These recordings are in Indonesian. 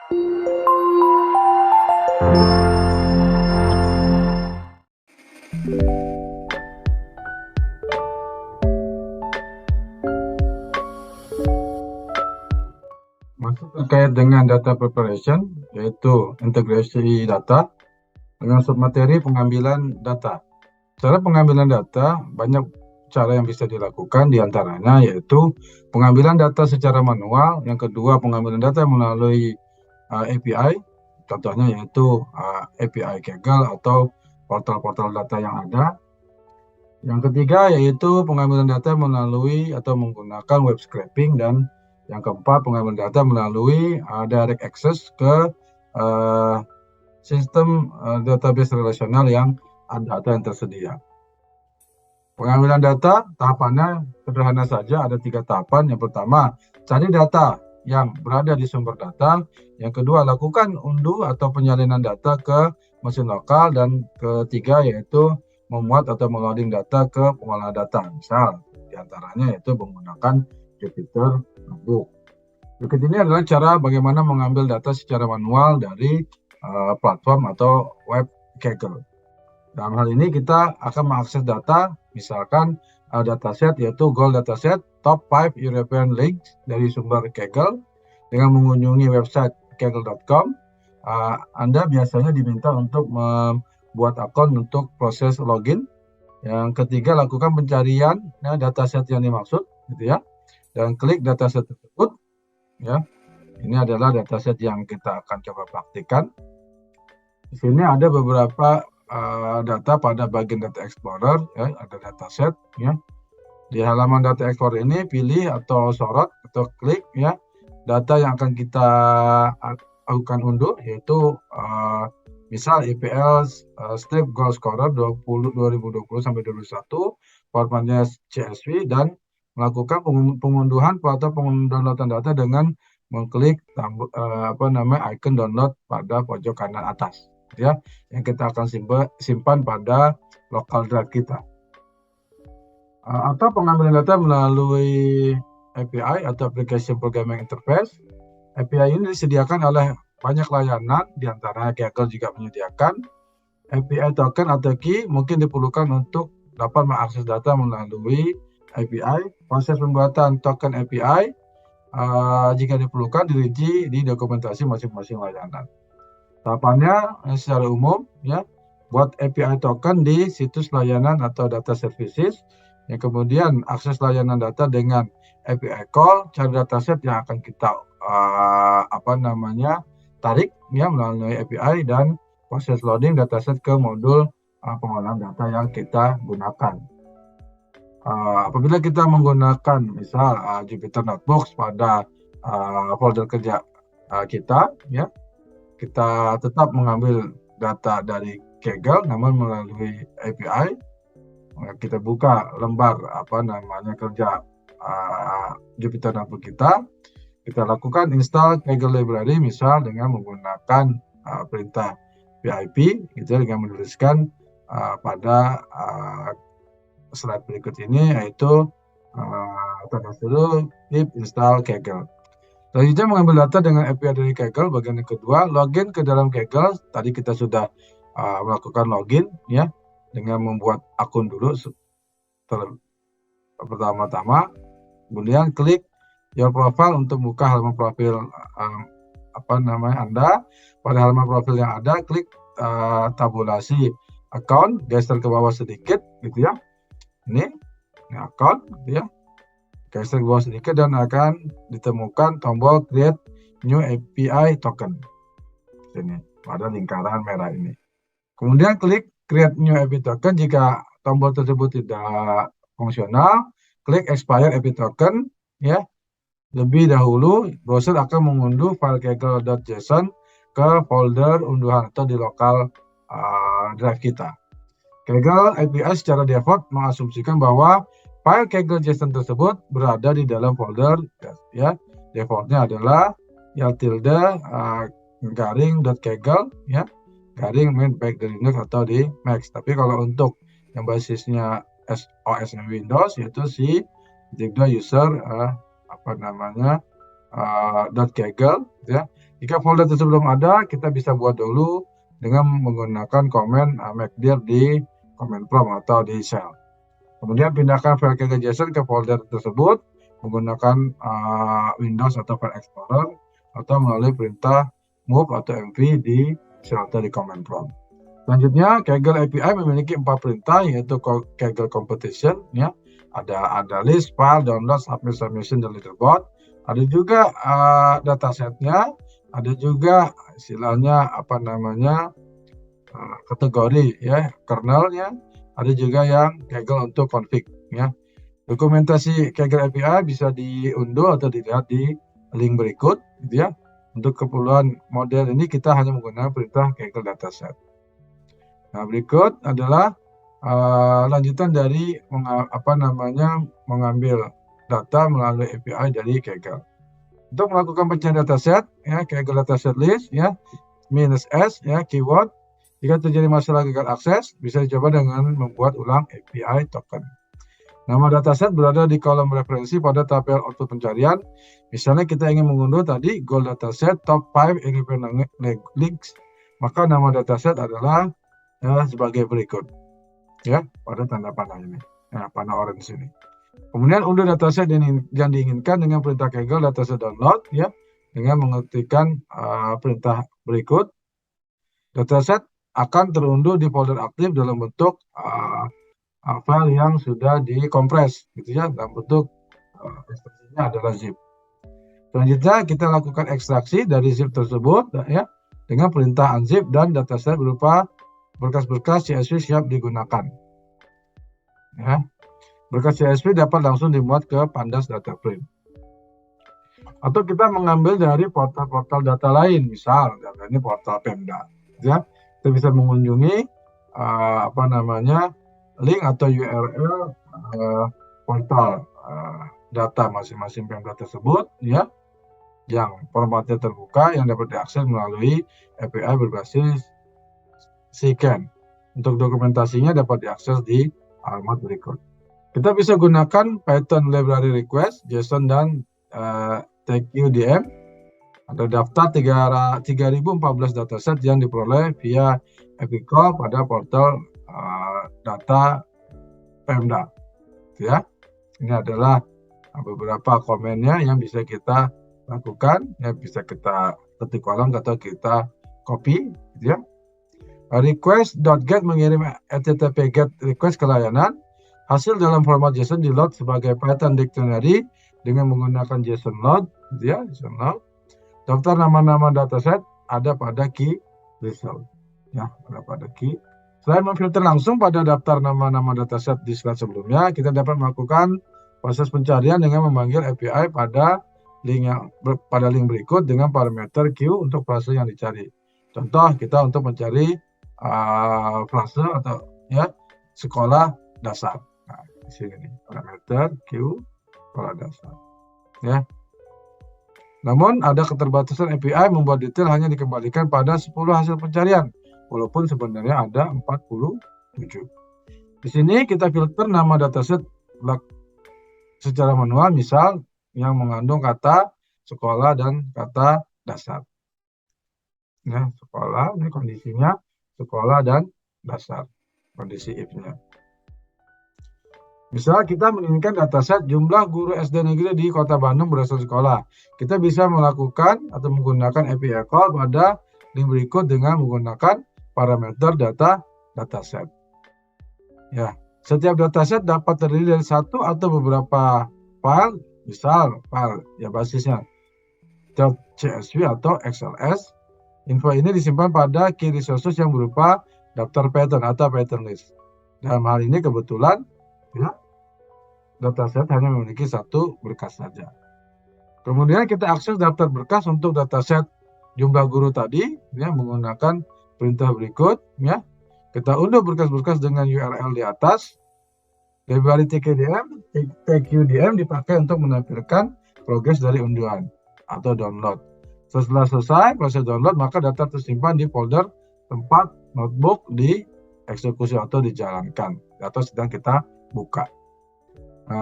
Masuk terkait dengan data preparation, yaitu integrasi data dengan submateri pengambilan data. Cara pengambilan data, banyak cara yang bisa dilakukan, diantaranya yaitu pengambilan data secara manual, yang kedua pengambilan data melalui API, contohnya yaitu API Kaggle atau portal-portal data yang ada. Yang ketiga yaitu pengambilan data melalui atau menggunakan web scraping, dan yang keempat pengambilan data melalui direct access ke sistem database relasional yang ada atau yang tersedia. Pengambilan data tahapannya sederhana saja, ada 3 tahapan. Yang pertama, cari data yang berada di sumber data. Yang kedua, lakukan unduh atau penyalinan data ke mesin lokal. Dan ketiga yaitu memuat atau meloading data ke pengolah data. Misal, diantaranya yaitu menggunakan Jupyter Notebook. Berikut ini adalah cara bagaimana mengambil data secara manual dari platform atau web Kaggle. Dalam hal ini kita akan mengakses data, misalkan dataset yaitu Gold Dataset Top 5 European Leagues dari sumber Kaggle. Dengan mengunjungi website kaggle.com, Anda biasanya diminta untuk membuat akun untuk proses login. Yang ketiga, lakukan pencarian dataset yang dimaksud, gitu ya, dan klik dataset tersebut. Ya, ini adalah dataset yang kita akan coba praktikkan. Di sini ada beberapa data pada bagian Data Explorer, ya, ada dataset, ya. Di halaman Data Explorer ini pilih atau sorot atau klik, ya, data yang akan kita lakukan unduh, yaitu misal EPL strip goal scorer 2020 sampai 2021, formatnya CSV, dan melakukan pengunduhan atau pendownloadan data dengan mengklik icon download pada pojok kanan atas, ya, yang kita akan simpan pada local drive kita. Atau pengambilan data melalui API atau Application Programming Interface. API ini disediakan oleh banyak layanan, diantaranya Kaggle juga menyediakan. API token atau key mungkin diperlukan untuk dapat mengakses data melalui API. Proses pembuatan token API jika diperlukan dirinci di dokumentasi masing-masing layanan. Tahapannya secara umum, ya, buat API token di situs layanan atau data services. Yang kemudian akses layanan data dengan API call, cari dataset yang akan kita tarik, ya, melalui API, dan proses loading dataset ke modul pengolahan data yang kita gunakan. Apabila kita menggunakan misal Jupyter Notebooks pada folder kerja kita, ya, kita tetap mengambil data dari Kaggle namun melalui API. Kita buka lembar kerja Jupyter Notebook kita lakukan install Kaggle Library, misal dengan menggunakan perintah pip, gitu, dengan menuliskan pada slide berikut ini, yaitu tanda seru pip install Kaggle. Selanjutnya mengambil data dengan API dari Kaggle. Bagian yang kedua, login ke dalam Kaggle. Tadi kita sudah melakukan login, ya, dengan membuat akun dulu pertama-tama. Kemudian klik your profile untuk buka halaman profil Anda. Pada halaman profil yang ada, klik tabulasi account, geser ke bawah sedikit, gitu ya. Ini account, gitu ya. Geser ke bawah sedikit dan akan ditemukan tombol create new API token. Sini pada lingkaran merah ini. Kemudian klik create new API token. Jika tombol tersebut tidak fungsional, klik expire API token, ya. Lebih dahulu browser akan mengunduh file kaggle.json ke folder unduhan atau di lokal drive kita. Kaggle API secara default mengasumsikan bahwa file Kaggle.json tersebut berada di dalam folder, ya. Defaultnya adalah _garing.kaggle, ya, garing main baik dari Linux atau di Mac. Tapi kalau untuk yang basisnya OS Windows, yaitu si user .kaggle, ya, Jika folder tersebut belum ada, kita bisa buat dulu dengan menggunakan komen makdir di command prompt atau di shell. Kemudian pindahkan file kegel.json ke folder tersebut menggunakan Windows atau File Explorer atau melalui perintah move atau mv di shell atau di command prompt. Selanjutnya, Kaggle API memiliki 4 perintah, yaitu Kaggle Competition, ya. Ada list, file, download, submit, submission, dan leaderboard. Ada juga datasetnya, ada juga istilahnya kategori, ya, kernelnya. Ada juga yang Kaggle untuk config, ya. Dokumentasi Kaggle API bisa diunduh atau dilihat di link berikut, gitu ya. Untuk keperluan model ini kita hanya menggunakan perintah Kaggle dataset. Nah, berikut adalah lanjutan dari mengambil data melalui API dari Kaggle. Untuk melakukan pencarian dataset, ya, Kaggle dataset list, ya, -s, ya, keyword. Jika terjadi masalah gagal akses, bisa dicoba dengan membuat ulang API token. Nama dataset berada di kolom referensi pada tabel output pencarian. Misalnya kita ingin mengunduh tadi gold dataset top 5 independent links, maka nama dataset adalah sebagai berikut, ya, pada tanda panah ini, ya, panah orange ini. Kemudian unduh dataset yang diinginkan dengan perintah Kaggle dataset download, ya, dengan mengetikkan perintah berikut. Dataset akan terunduh di folder aktif dalam bentuk file yang sudah dikompres, gitu ya, dalam bentuk ekstraksinya adalah zip. Selanjutnya kita lakukan ekstraksi dari zip tersebut, ya, dengan perintah unzip dan dataset berupa berkas-berkas CSV siap digunakan. Ya. Berkas CSV dapat langsung dimuat ke Pandas Data Frame. Atau kita mengambil dari portal-portal data lain, misal ini portal Pemda. Ya. Kita bisa mengunjungi link atau URL portal data masing-masing Pemda tersebut, ya, yang formatnya terbuka yang dapat diakses melalui API berbasis Siken. Untuk dokumentasinya dapat diakses di alamat berikut. Kita bisa gunakan Python library request, JSON, dan TQDM. Ada daftar 3014 dataset yang diperoleh via API call pada portal data Pemda. Ya, ini adalah beberapa komennya yang bisa kita lakukan, yang bisa kita ketik kolom atau kita copy, gitu ya. Request.get mengirim HTTP GET request ke layanan. Hasil dalam format JSON di load sebagai Python dictionary dengan menggunakan JSON load, ya, JSON load. Daftar nama-nama dataset ada pada key result, ya, ada pada key. Selain memfilter langsung pada daftar nama-nama dataset di slide sebelumnya, kita dapat melakukan proses pencarian dengan memanggil API pada link berikut dengan parameter Q untuk frase yang dicari. Contoh kita untuk mencari frase atau, ya, sekolah dasar. Nah, di sini nih, parameter Q sekolah dasar, ya. Namun ada keterbatasan API membuat detail hanya dikembalikan pada 10 hasil pencarian, walaupun sebenarnya ada 47. Di sini kita filter nama dataset secara manual, misal yang mengandung kata sekolah dan kata dasar. Ya, sekolah, ini kondisinya sekolah dan dasar, kondisi if-nya. Misal kita menginginkan dataset jumlah guru SD negeri di Kota Bandung berdasarkan sekolah. Kita bisa melakukan atau menggunakan API call pada link berikut dengan menggunakan parameter dataset. Ya, setiap dataset dapat terdiri dari satu atau beberapa file, misal file, ya, basisnya .csv atau XLS. Info ini disimpan pada key resources yang berupa daftar pattern atau pattern list. Dalam hal ini kebetulan, ya, dataset hanya memiliki satu berkas saja. Kemudian kita akses daftar berkas untuk dataset jumlah guru tadi, ya, menggunakan perintah berikut, ya. Kita unduh berkas-berkas dengan URL di atas. Library TQDM dipakai untuk menampilkan progres dari unduhan atau download. Setelah selesai proses download, maka data tersimpan di folder tempat notebook dieksekusi atau dijalankan atau sedang kita buka.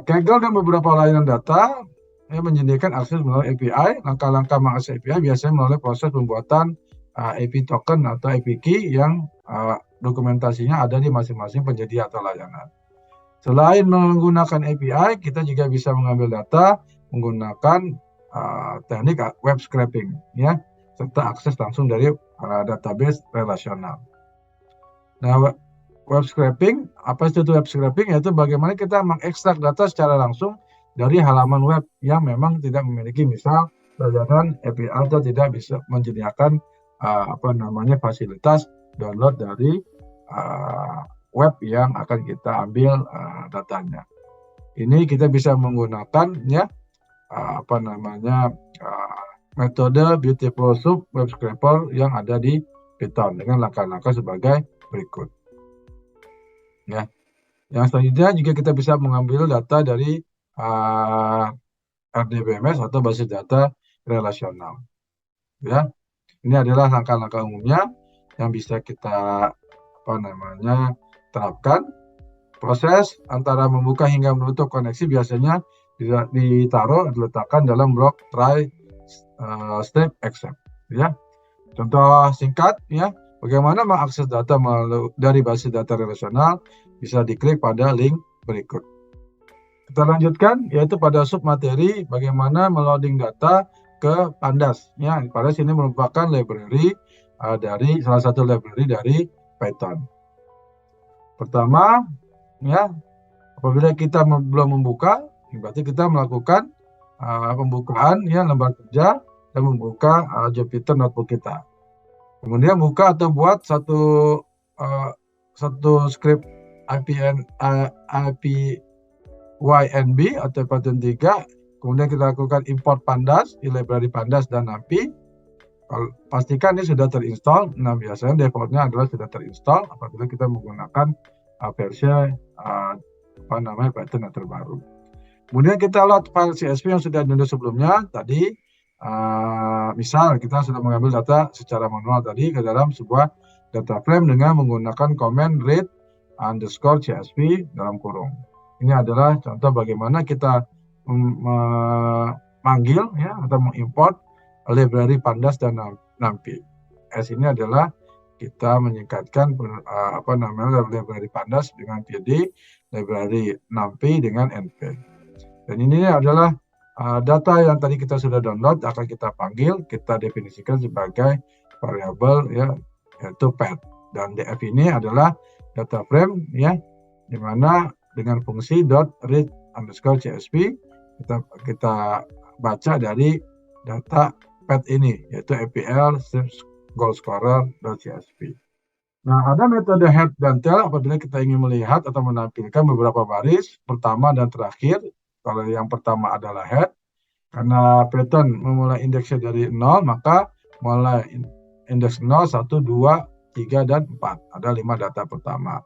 Kaggle dan beberapa layanan data menyediakan akses melalui API. Langkah-langkah mengakses API biasanya melalui proses pembuatan API token atau API key yang dokumentasinya ada di masing-masing penyedia atau layanan. Selain menggunakan API, kita juga bisa mengambil data menggunakan teknik web scraping, ya, serta akses langsung dari database relasional. Nah, web scraping, apa itu web scraping? Yaitu bagaimana kita mengekstrak data secara langsung dari halaman web yang memang tidak memiliki misal layanan API atau tidak bisa menyediakan fasilitas download dari web yang akan kita ambil datanya. Ini kita bisa menggunakan metode Beautiful Soup Web Scraper yang ada di Python dengan langkah-langkah sebagai berikut. Ya, yang selanjutnya juga kita bisa mengambil data dari RDBMS atau basis data relasional. Ya, ini adalah langkah-langkah umumnya yang bisa kita terapkan. Proses antara membuka hingga menutup koneksi biasanya diletakkan dalam blok try step accept. Ya, contoh singkat, ya. Bagaimana mengakses data dari basis data relasional? Bisa diklik pada link berikut. Kita lanjutkan, yaitu pada submateri bagaimana meloading data ke Pandas. Ya, Pandas ini merupakan library dari salah satu library dari Python. Pertama, ya, apabila kita belum membuka, berarti kita melakukan pembukaan lembar kerja dan membuka Jupyter Notebook kita. Kemudian buka atau buat satu script IPYNB atau Python 3. Kemudian kita lakukan import Pandas di library Pandas dan NumPy. Pastikan ini sudah terinstall. Nah, biasanya defaultnya adalah sudah terinstall apabila kita menggunakan versi Python yang terbaru. Kemudian kita load file CSV yang sudah download sebelumnya tadi. Misal kita sudah mengambil data secara manual tadi ke dalam sebuah data frame dengan menggunakan command read underscore CSV dalam kurung. Ini adalah contoh bagaimana kita memanggil atau mengimport library Pandas dan NumPy. Ini adalah kita menyingkatkan library Pandas dengan PD, library NumPy dengan NP. Dan ini adalah data yang tadi kita sudah download akan kita panggil, kita definisikan sebagai variabel yaitu path. Dan df ini adalah data frame di mana dengan fungsi .read underscore CSV kita baca dari data path ini yaitu APL goalscorer.csv. Nah, ada metode head dan tail apabila kita ingin melihat atau menampilkan beberapa baris pertama dan terakhir. Kalau yang pertama adalah head, karena Python memulai indeksnya dari 0, maka mulai indeks 0, 1, 2, 3, dan 4. Ada 5 data pertama.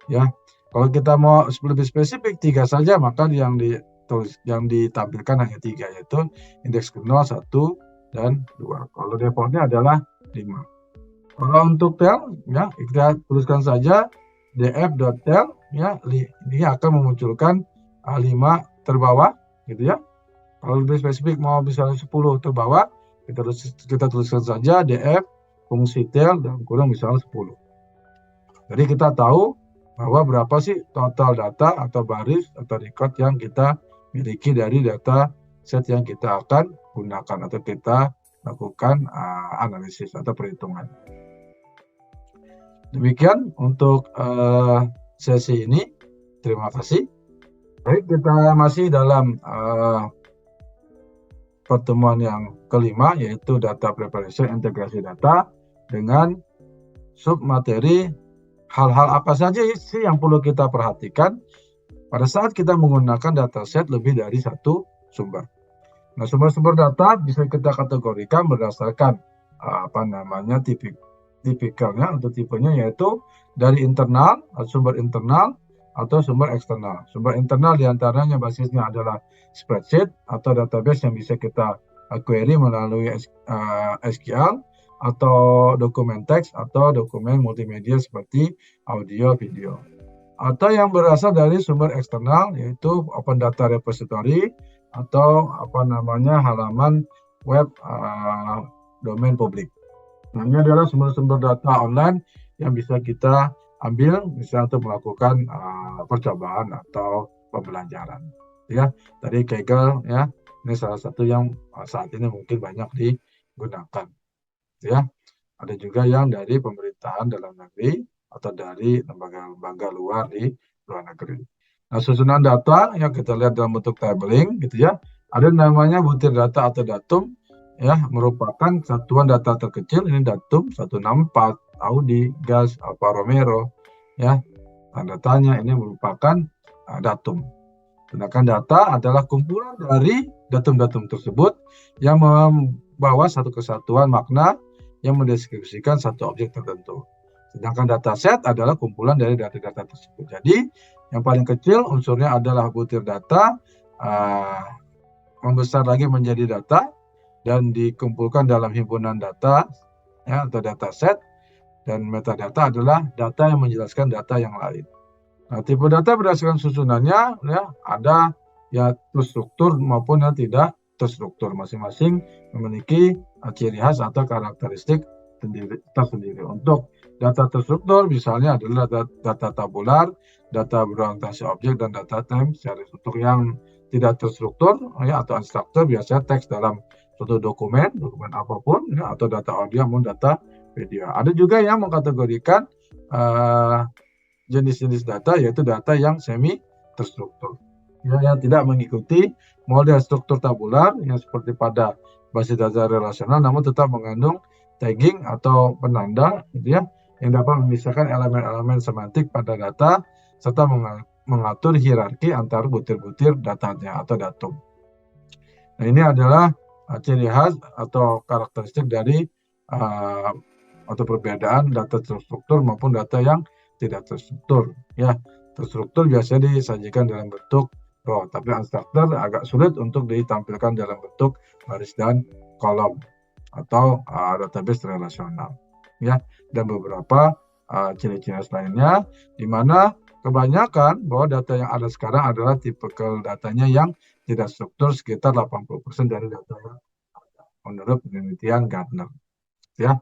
Ya, kalau kita mau lebih spesifik 3 saja, maka yang ditampilkan hanya 3, yaitu indeks 0, 1, dan 2. Kalau defaultnya adalah 5. Kalau untuk tail, kita tuliskan saja df.tail, ini akan memunculkan 5 terbawah, gitu ya. Kalau lebih spesifik mau misalnya 10 terbawah, kita tuliskan saja df fungsi tail dalam kurung misalnya 10. Jadi kita tahu bahwa berapa sih total data atau baris atau record yang kita miliki dari data set yang kita akan gunakan atau kita lakukan analisis atau perhitungan. Demikian untuk sesi ini. Terima kasih. Baik, kita masih dalam pertemuan yang kelima, yaitu data preparation, integrasi data dengan submateri. Hal-hal apa saja sih yang perlu kita perhatikan pada saat kita menggunakan dataset lebih dari satu sumber. Nah, sumber-sumber data bisa kita kategorikan berdasarkan tipikalnya atau tipenya, yaitu dari internal, sumber internal, atau sumber eksternal. Sumber internal diantaranya basisnya adalah spreadsheet atau database yang bisa kita query melalui SQL, atau dokumen teks atau dokumen multimedia seperti audio, video. Atau yang berasal dari sumber eksternal, yaitu Open Data Repository, atau halaman web domain publik. Nah, ini adalah sumber-sumber data online yang bisa kita ambil misalnya untuk melakukan percobaan atau pembelajaran. Ya, tadi Kaggle ya, ini salah satu yang saat ini mungkin banyak digunakan. Ya, ada juga yang dari pemerintahan dalam negeri atau dari lembaga-lembaga luar di luar negeri. Nah, susunan data yang kita lihat dalam bentuk tabling gitu ya, ada namanya butir data atau datum ya, merupakan satuan data terkecil. Ini datum 164 Audi, Gas, Alfa Romeo ya, tanda tanya ini merupakan datum. Sedangkan data adalah kumpulan dari datum-datum tersebut yang membawa satu kesatuan makna yang mendeskripsikan satu objek tertentu. Sedangkan dataset adalah kumpulan dari data-data tersebut. Jadi yang paling kecil unsurnya adalah butir data, membesar lagi menjadi data dan dikumpulkan dalam himpunan data ya, atau dataset, dan metadata adalah data yang menjelaskan data yang lain. Nah, tipe data berdasarkan susunannya ya, ada ya terstruktur maupun yang tidak terstruktur. Masing-masing memiliki ciri khas atau karakteristik tersendiri. Untuk data terstruktur misalnya adalah data tabular, data berorientasi objek, dan data time series. Untuk yang tidak terstruktur ya, atau unstructured, biasanya teks dalam suatu dokumen apapun ya, atau data audio maupun data video. Ada juga yang mengkategorikan jenis-jenis data, yaitu data yang semi terstruktur ya, yang tidak mengikuti model struktur tabular yang seperti pada basis data relasional, namun tetap mengandung tagging atau penanda gitu ya, yang dapat memisahkan elemen-elemen semantik pada data serta mengatur hierarki antar butir-butir datanya atau datum. Nah, ini adalah ciri khas atau karakteristik dari atau perbedaan data terstruktur maupun data yang tidak terstruktur ya. Terstruktur biasanya disajikan dalam bentuk row, tapi unstructured agak sulit untuk ditampilkan dalam bentuk baris dan kolom atau database relasional ya. Dan beberapa ciri-ciri lainnya, di mana kebanyakan bahwa data yang ada sekarang adalah tipikal datanya yang tidak struktur, sekitar 80% dari data yang ada menurut penelitian Gartner ya.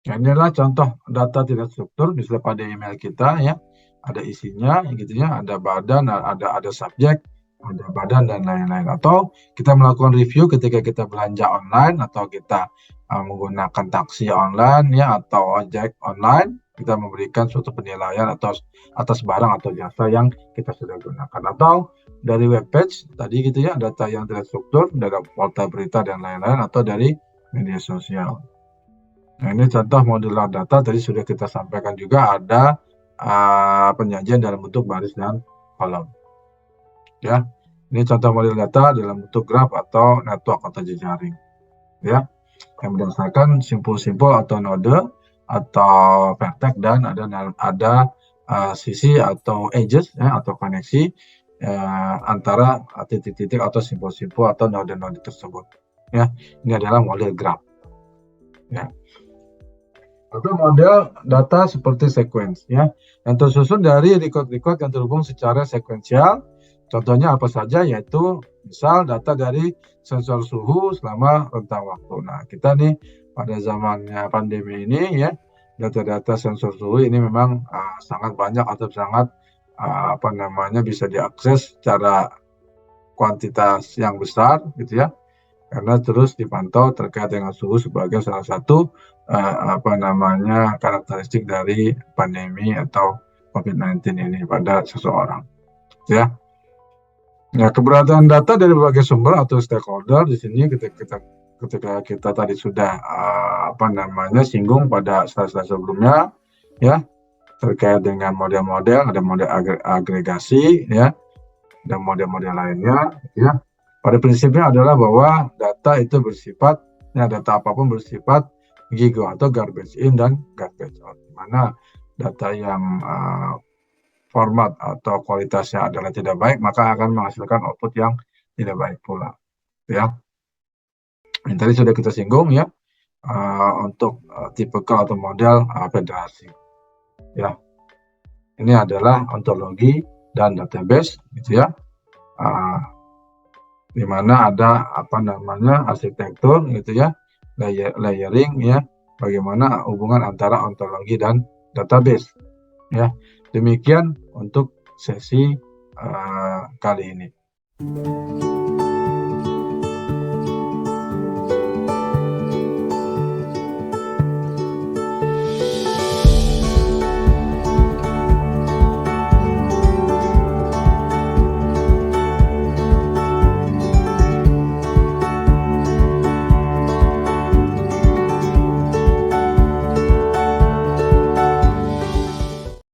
Nah, ini adalah contoh data tidak struktur, misalnya pada email kita ya, ada isinya gitu ya, ada badan, ada subjek, ada badan, dan lain-lain. Atau kita melakukan review ketika kita belanja online, atau kita menggunakan taksi online ya, atau ojek online, kita memberikan suatu penilaian atas barang atau jasa yang kita sudah gunakan. Atau dari webpage tadi gitu ya, data yang tidak struktur, dari portal berita dan lain-lain, atau dari media sosial. Nah, ini contoh modular data, tadi sudah kita sampaikan juga, ada penyajian dalam bentuk baris dan kolom. Ya, ini contoh model data dalam bentuk graf atau network atau jejaring. Ya, yang berdasarkan simpul-simpul atau node atau vertex, dan ada sisi atau edges ya, atau koneksi antara titik-titik atau simpul-simpul atau node-node tersebut. Ya, ini adalah model graf. Ya. Atau model data seperti sequence ya, yang tersusun dari record-record yang terhubung secara sekuensial. Contohnya apa saja, yaitu misal data dari sensor suhu selama rentang waktu. Nah, kita nih pada zamannya pandemi ini ya, data-data sensor suhu ini memang sangat banyak atau sangat bisa diakses secara kuantitas yang besar gitu ya, karena terus dipantau terkait dengan suhu sebagai salah satu karakteristik dari pandemi atau COVID-19 ini pada seseorang ya. Nah, keberadaan data dari berbagai sumber atau stakeholder di sini ketika kita tadi sudah singgung pada slide sebelumnya ya, terkait dengan model-model, ada model agregasi ya, dan model-model lainnya ya. Pada prinsipnya adalah bahwa data itu bersifat, data apapun bersifat GIGO atau garbage in dan garbage out. Di mana data yang format atau kualitasnya adalah tidak baik, maka akan menghasilkan output yang tidak baik pula. Ya. Yang tadi sudah kita singgung ya, untuk tipikal atau model federasi. Ya. Ini adalah ontologi dan database gitu ya. di mana ada arsitektur gitu ya, layering ya, bagaimana hubungan antara ontologi dan database ya. Demikian untuk sesi kali ini.